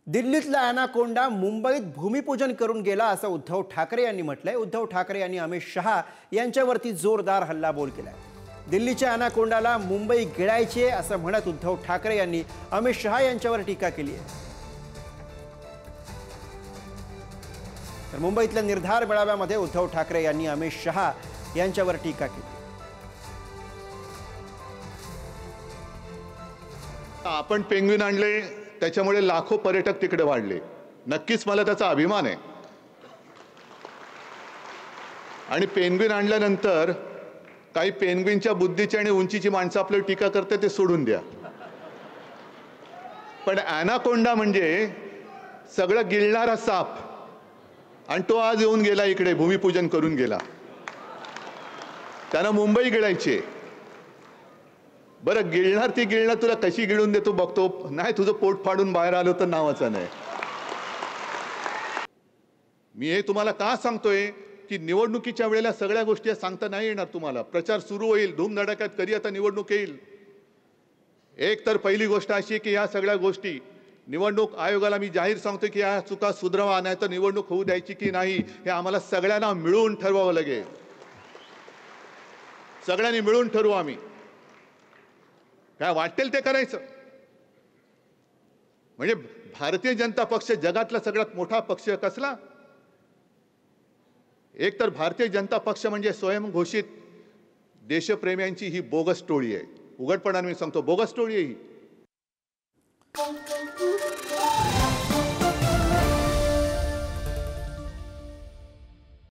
दिल्लीतला anaconda मुंबईत भूमिपूजन करून गेला असं उद्धव ठाकरे यांनी म्हटलंय। उद्धव ठाकरे यांनी अमित शहा यांच्यावरती जोरदार हल्लाबोल केलाय। दिल्लीच्या अॅनाकोंडाला मुंबई गिळायची असं म्हणत उद्धव ठाकरे यांनी अमित शहा यांच्यावर टीका केली आहे। तर मुंबईतल्या निर्धार मेळाव्यामध्ये उद्धव ठाकरे यांनी अमित शहा यांच्यावर टीका केली। आपण पेंग्विन आणले त्याच्यामुळे लाखो पर्यटक तिकडे वाढले, नक्कीच मला त्याचा अभिमान आहे। आणि पेंग्विन आणल्यानंतर काही पेंग्विनच्या बुद्धीची आणि उंचीची माणसं आपल्याला टीका करते ते सोडून द्या, पण अॅनाकोंडा म्हणजे सगळं गिळणारा साप, आणि तो आज येऊन गेला इकडे भूमिपूजन करून गेला। त्यानं मुंबई गिळायची। बरं, गिळणार ती गिळणार, तुला कशी गिळून देतो बघतो। नाही, तुझं पोट फाडून बाहेर आलं तर नावाचं नाही। मी हे तुम्हाला का सांगतोय की निवडणुकीच्या वेळेला सगळ्या गोष्टी सांगता नाही येणार तुम्हाला। प्रचार सुरू होईल, धूमधडाक्यात कधी आता निवडणूक येईल। एक तर पहिली गोष्ट अशी की या सगळ्या गोष्टी निवडणूक आयोगाला मी जाहीर सांगतो की या चुका सुधारवा, नाही तर निवडणूक होऊ द्यायची की नाही हे आम्हाला सगळ्यांना मिळून ठरवावं लागेल। सगळ्यांनी मिळून ठरवू, आम्ही काय वाटेल ते करायचं। म्हणजे भारतीय जनता पक्ष जगातला सगळ्यात मोठा पक्ष कसला? एक तर भारतीय जनता पक्ष म्हणजे स्वयंघोषित देशप्रेम्यांची ही बोगस टोळी आहे। उघडपणाने मी सांगतो, बोगस टोळी आहे ही।